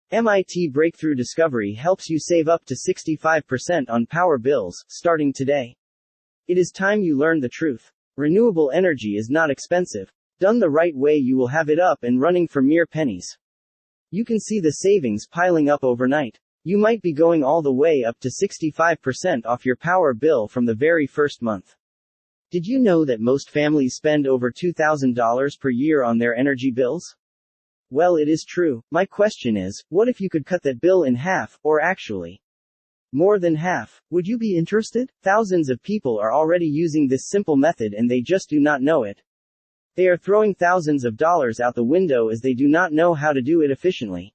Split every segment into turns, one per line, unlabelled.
MIT breakthrough discovery helps you save up to 65% on power bills, starting today. It is time you learned the truth. Renewable energy is not expensive. Done the right way, you will have it up and running for mere pennies. You can see the savings piling up overnight. You might be going all the way up to 65% off your power bill from the very first month. Did you know that most families spend over $2,000 per year on their energy bills? Well, it is true. My question is, what if you could cut that bill in half, or actually more than half? Would you be interested? Thousands of people are already using this simple method and they just do not know it. They are throwing thousands of dollars out the window as they do not know how to do it efficiently.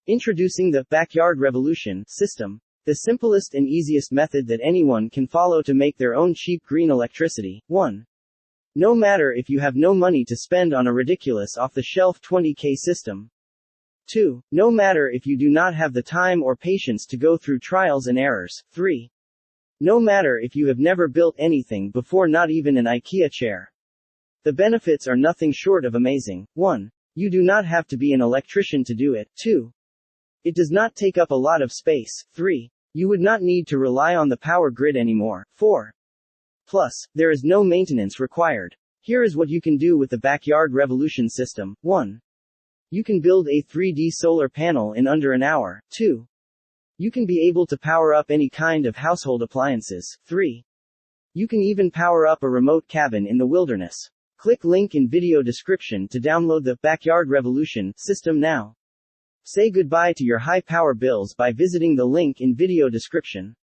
Introducing the Backyard Revolution system, the simplest and easiest method that anyone can follow to make their own cheap green electricity. 1. No matter if you have no money to spend on a ridiculous off-the-shelf 20K system. 2. No matter if you do not have the time or patience to go through trials and errors. 3. No matter if you have never built anything before, not even an IKEA chair. The benefits are nothing short of amazing. 1. You do not have to be an electrician to do it. 2. It does not take up a lot of space. 3. You would not need to rely on the power grid anymore. 4. Plus, there is no maintenance required. Here is what you can do with the Backyard Revolution system. 1. You can build a 3D solar panel in under an hour. 2. You can be able to power up any kind of household appliances. 3. You can even power up a remote cabin in the wilderness. Click link in video description to download the Backyard Revolution system now. Say goodbye to your high power bills by visiting the link in video description.